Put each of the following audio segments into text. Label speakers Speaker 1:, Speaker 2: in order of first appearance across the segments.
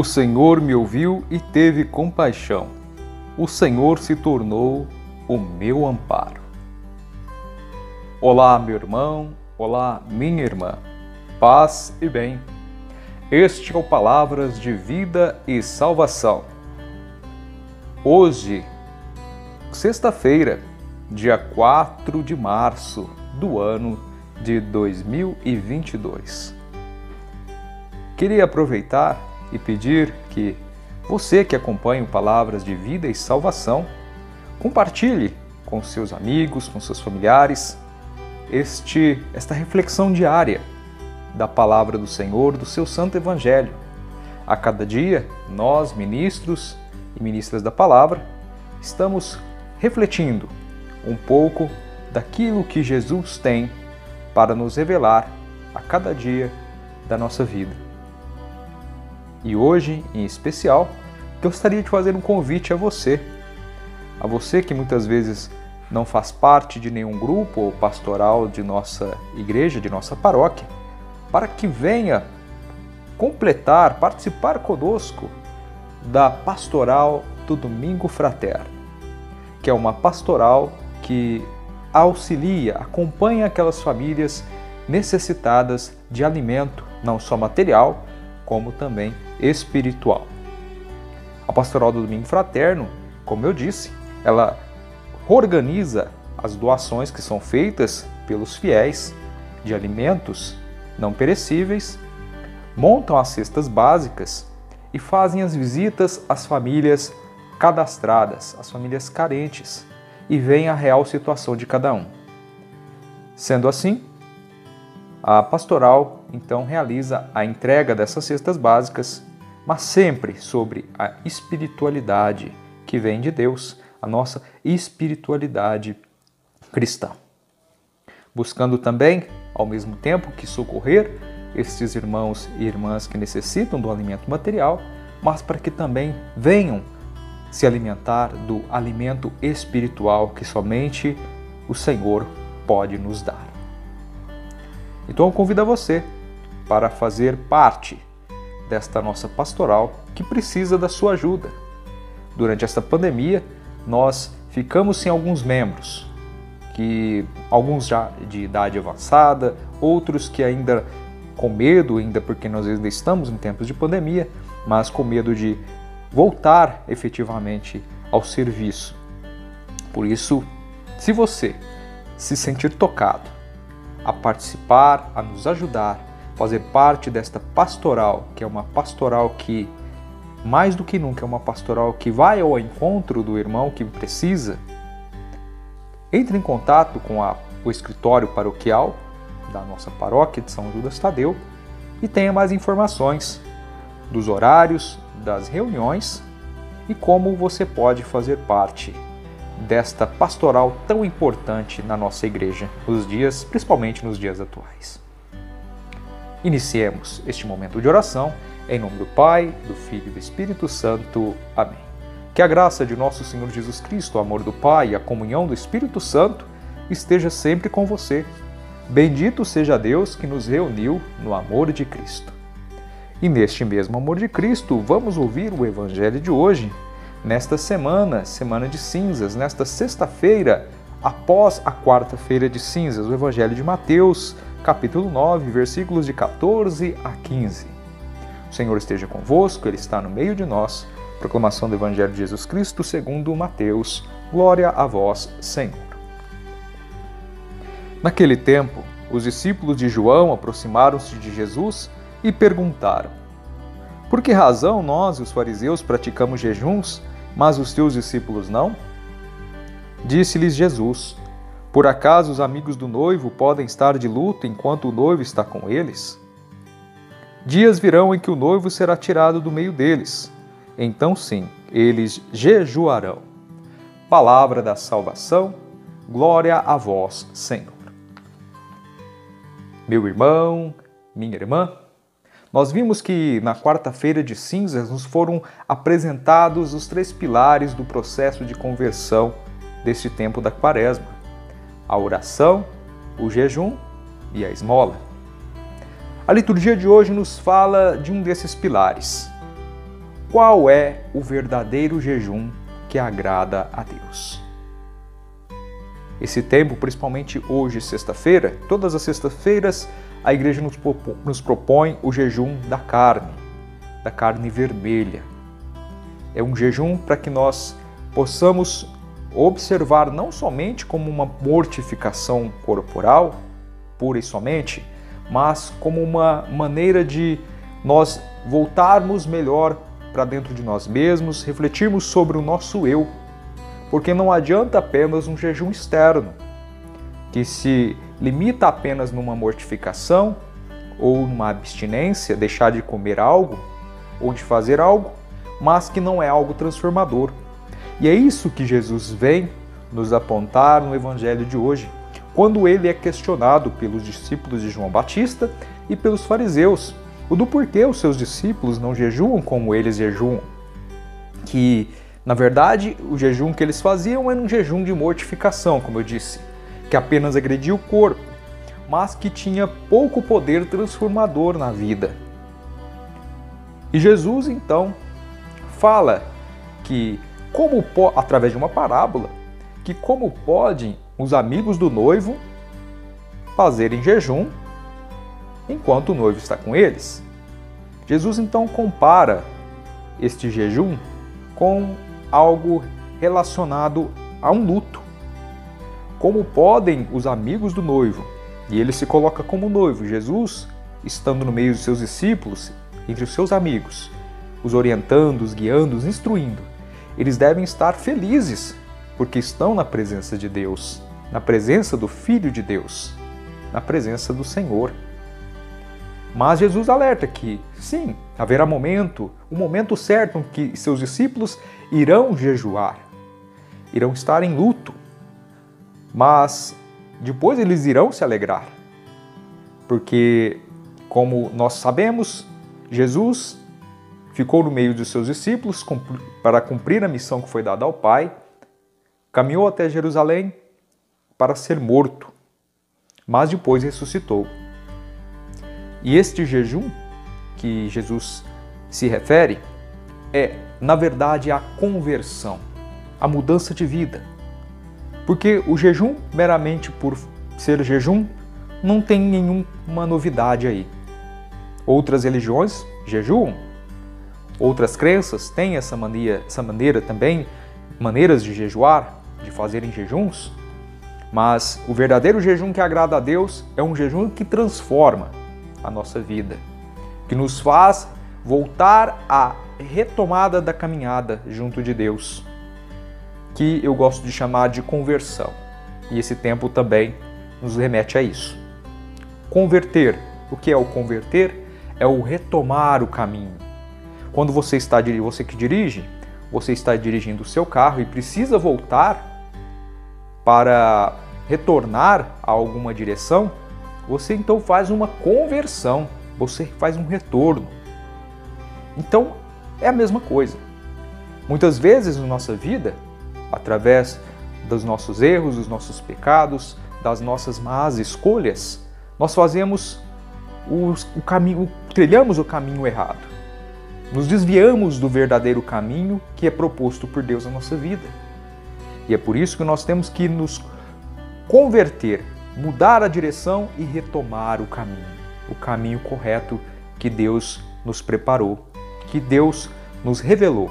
Speaker 1: Senhor me ouviu e teve compaixão. O Senhor se tornou o meu amparo. Olá, meu irmão. Olá, minha irmã. Paz e bem. Este é o Palavras de Vida e Salvação. Hoje, sexta-feira, dia 4 de março do ano de 2022. Queria aproveitar e pedir que você que acompanha o Palavras de Vida e Salvação, compartilhe com seus amigos, com seus familiares, esta reflexão diária da Palavra do Senhor, do seu Santo Evangelho. A cada dia, nós, ministros e ministras da Palavra, estamos refletindo um pouco daquilo que Jesus tem para nos revelar a cada dia da nossa vida. E hoje, em especial, gostaria de fazer um convite a você que muitas vezes não faz parte de nenhum grupo ou pastoral de nossa igreja, de nossa paróquia, para que venha participar conosco da Pastoral do Domingo Fraterno, que é uma pastoral que auxilia, acompanha aquelas famílias necessitadas de alimento, não só material, como também espiritual. A Pastoral do Domingo Fraterno, como eu disse, ela organiza as doações que são feitas pelos fiéis de alimentos não perecíveis, montam as cestas básicas e fazem as visitas às famílias cadastradas, às famílias carentes, e veem a real situação de cada um. Sendo assim, a pastoral então realiza a entrega dessas cestas básicas, mas sempre sobre a espiritualidade que vem de Deus, a nossa espiritualidade cristã. Buscando também, ao mesmo tempo que socorrer estes irmãos e irmãs que necessitam do alimento material, mas para que também venham se alimentar do alimento espiritual que somente o Senhor pode nos dar. Então eu convido a você para fazer parte desta nossa pastoral que precisa da sua ajuda. Durante esta pandemia, nós ficamos sem alguns membros, alguns já de idade avançada, outros que ainda com medo, ainda porque nós ainda estamos em tempos de pandemia, mas com medo de voltar efetivamente ao serviço. Por isso, se você se sentir tocado a participar, a nos ajudar, fazer parte desta pastoral, que é uma pastoral que, mais do que nunca, é uma pastoral que vai ao encontro do irmão que precisa, entre em contato com o escritório paroquial da nossa paróquia de São Judas Tadeu e tenha mais informações dos horários, das reuniões e como você pode fazer parte desta pastoral tão importante na nossa igreja, principalmente nos dias atuais. Iniciemos este momento de oração em nome do Pai, do Filho e do Espírito Santo. Amém. Que a graça de nosso Senhor Jesus Cristo, o amor do Pai e a comunhão do Espírito Santo esteja sempre com você. Bendito seja Deus que nos reuniu no amor de Cristo. E neste mesmo amor de Cristo, vamos ouvir o Evangelho de hoje, nesta semana de cinzas, nesta sexta-feira, após a quarta-feira de cinzas, o Evangelho de Mateus, capítulo 9, versículos de 14 a 15. O Senhor esteja convosco, Ele está no meio de nós. Proclamação do Evangelho de Jesus Cristo segundo Mateus. Glória a vós, Senhor. Naquele tempo, os discípulos de João aproximaram-se de Jesus e perguntaram: por que razão nós, os fariseus, praticamos jejuns, mas os teus discípulos não? Disse-lhes Jesus: por acaso os amigos do noivo podem estar de luto enquanto o noivo está com eles? Dias virão em que o noivo será tirado do meio deles. Então sim, eles jejuarão. Palavra da salvação, glória a vós, Senhor. Meu irmão, minha irmã, nós vimos que na quarta-feira de cinzas nos foram apresentados os 3 pilares do processo de conversão deste tempo da Quaresma: a oração, o jejum e a esmola. A liturgia de hoje nos fala de um desses pilares, qual é o verdadeiro jejum que agrada a Deus. Esse tempo, principalmente hoje, sexta-feira, todas as sextas-feiras, a igreja nos propõe o jejum da carne vermelha. É um jejum para que nós possamos observar não somente como uma mortificação corporal, pura e somente, mas como uma maneira de nós voltarmos melhor para dentro de nós mesmos, refletirmos sobre o nosso eu, porque não adianta apenas um jejum externo, que se limita apenas numa mortificação ou numa abstinência, deixar de comer algo ou de fazer algo, mas que não é algo transformador. E é isso que Jesus vem nos apontar no Evangelho de hoje, quando ele é questionado pelos discípulos de João Batista e pelos fariseus, o do porquê os seus discípulos não jejuam como eles jejuam, que, na verdade, o jejum que eles faziam era um jejum de mortificação, como eu disse, que apenas agredia o corpo, mas que tinha pouco poder transformador na vida. E Jesus, então, fala que, através de uma parábola, que como podem os amigos do noivo fazerem jejum enquanto o noivo está com eles. Jesus então compara este jejum com algo relacionado a um luto. Como podem os amigos do noivo, e ele se coloca como noivo, Jesus, estando no meio dos seus discípulos, entre os seus amigos, os orientando, os guiando, os instruindo, eles devem estar felizes, porque estão na presença de Deus, na presença do Filho de Deus, na presença do Senhor. Mas Jesus alerta que, sim, haverá um momento certo em que seus discípulos irão jejuar, irão estar em luto, mas depois eles irão se alegrar, porque, como nós sabemos, Jesus ficou no meio dos seus discípulos para cumprir a missão que foi dada ao Pai, caminhou até Jerusalém para ser morto, mas depois ressuscitou. E este jejum que Jesus se refere é, na verdade, a conversão, a mudança de vida. Porque o jejum, meramente por ser jejum, não tem nenhuma novidade aí. Outras religiões jejuam, outras crenças têm essa maneira também, maneiras de jejuar, de fazerem jejuns, mas o verdadeiro jejum que agrada a Deus é um jejum que transforma a nossa vida, que nos faz voltar à retomada da caminhada junto de Deus, que eu gosto de chamar de conversão. E esse tempo também nos remete a isso. Converter. O que é o converter? É o retomar o caminho. Quando você que dirige, você está dirigindo o seu carro e precisa voltar para retornar a alguma direção, você então faz uma conversão, você faz um retorno. Então, é a mesma coisa. Muitas vezes na nossa vida, através dos nossos erros, dos nossos pecados, das nossas más escolhas, nós fazemos trilhamos o caminho errado. Nos desviamos do verdadeiro caminho que é proposto por Deus na nossa vida. E é por isso que nós temos que nos converter, mudar a direção e retomar o caminho correto que Deus nos preparou, que Deus nos revelou,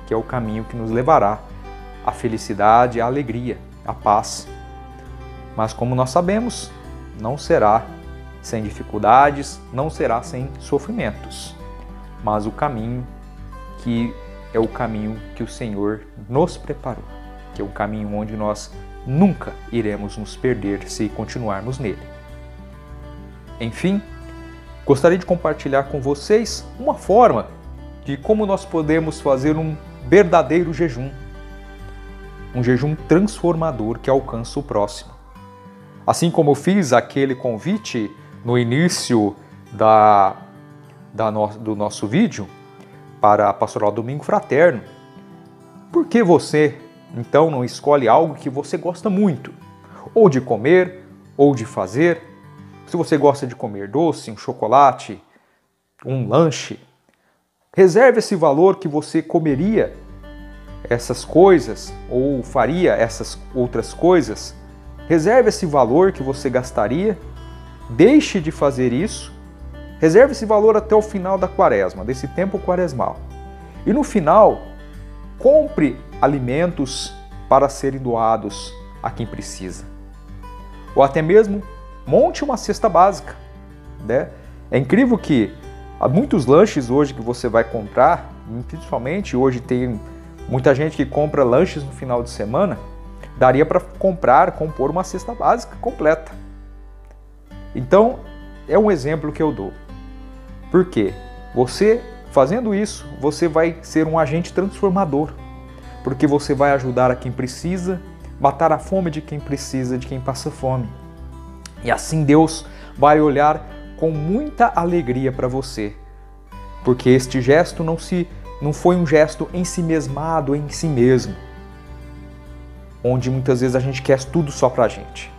Speaker 1: que é o caminho que nos levará à felicidade, à alegria, à paz. Mas como nós sabemos, não será sem dificuldades, não será sem sofrimentos, mas o caminho que é o caminho que o Senhor nos preparou, que é o caminho onde nós nunca iremos nos perder se continuarmos nele. Enfim, gostaria de compartilhar com vocês uma forma de como nós podemos fazer um verdadeiro jejum, um jejum transformador que alcança o próximo. Assim como eu fiz aquele convite no início do nosso vídeo para a Pastoral Domingo Fraterno, por que você então não escolhe algo que você gosta muito, ou de comer, ou de fazer? Se você gosta de comer doce, um chocolate, um lanche, Reserve esse valor que você comeria essas coisas ou faria essas outras coisas. Reserve esse valor que você gastaria. Deixe de fazer isso. Reserve esse valor até o final da quaresma, desse tempo quaresmal. E no final, compre alimentos para serem doados a quem precisa. Ou até mesmo monte uma cesta básica, né? É incrível que há muitos lanches hoje que você vai comprar, principalmente hoje tem muita gente que compra lanches no final de semana, daria para compor uma cesta básica completa. Então, é um exemplo que eu dou. Por quê? Você, fazendo isso, você vai ser um agente transformador, porque você vai ajudar a quem precisa, matar a fome de quem precisa, de quem passa fome. E assim Deus vai olhar com muita alegria para você, porque este gesto não foi um gesto ensimesmado em si mesmo, onde muitas vezes a gente quer tudo só pra gente,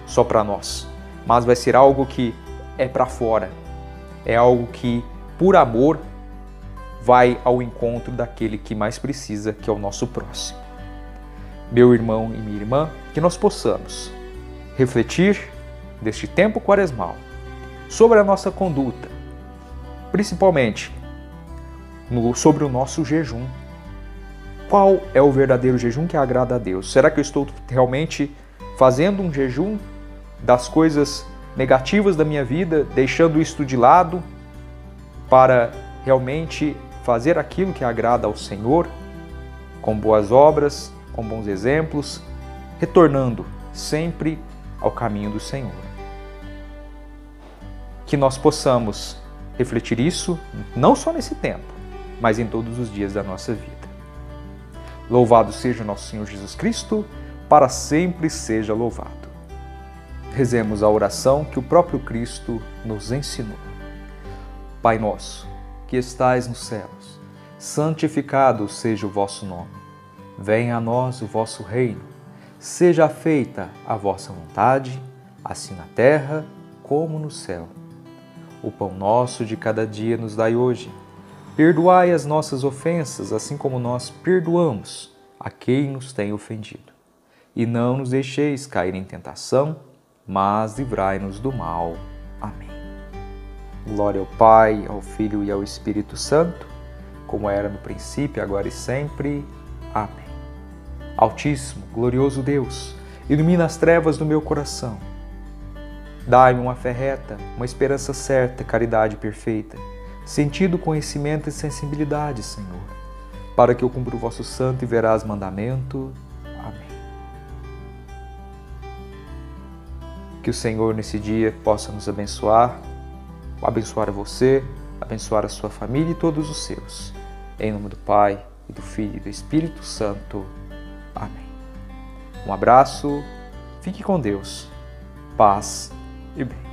Speaker 1: só pra nós, mas vai ser algo que é pra fora, é algo que, por amor, vai ao encontro daquele que mais precisa, que é o nosso próximo. Meu irmão e minha irmã, que nós possamos refletir neste tempo quaresmal sobre a nossa conduta, principalmente sobre o nosso jejum. Qual é o verdadeiro jejum que agrada a Deus? Será que eu estou realmente fazendo um jejum das coisas negativas da minha vida, deixando isto de lado para realmente fazer aquilo que agrada ao Senhor, com boas obras, com bons exemplos, retornando sempre ao caminho do Senhor? Que nós possamos refletir isso não só nesse tempo, mas em todos os dias da nossa vida. Louvado seja nosso Senhor Jesus Cristo, para sempre seja louvado. Rezemos a oração que o próprio Cristo nos ensinou. Pai nosso, que estais nos céus, santificado seja o vosso nome. Venha a nós o vosso reino. Seja feita a vossa vontade, assim na terra como no céu. O pão nosso de cada dia nos dai hoje. Perdoai as nossas ofensas, assim como nós perdoamos a quem nos tem ofendido. E não nos deixeis cair em tentação, mas livrai-nos do mal. Amém. Glória ao Pai, ao Filho e ao Espírito Santo, como era no princípio, agora e sempre. Amém. Altíssimo, glorioso Deus, ilumina as trevas do meu coração. Dai-me uma fé reta, uma esperança certa, caridade perfeita, sentido, conhecimento e sensibilidade, Senhor, para que eu cumpra o vosso santo e veraz mandamento. Amém. Que o Senhor nesse dia possa nos abençoar a você, abençoar a sua família e todos os seus. Em nome do Pai, e do Filho e do Espírito Santo. Amém. Um abraço, fique com Deus, paz e bem.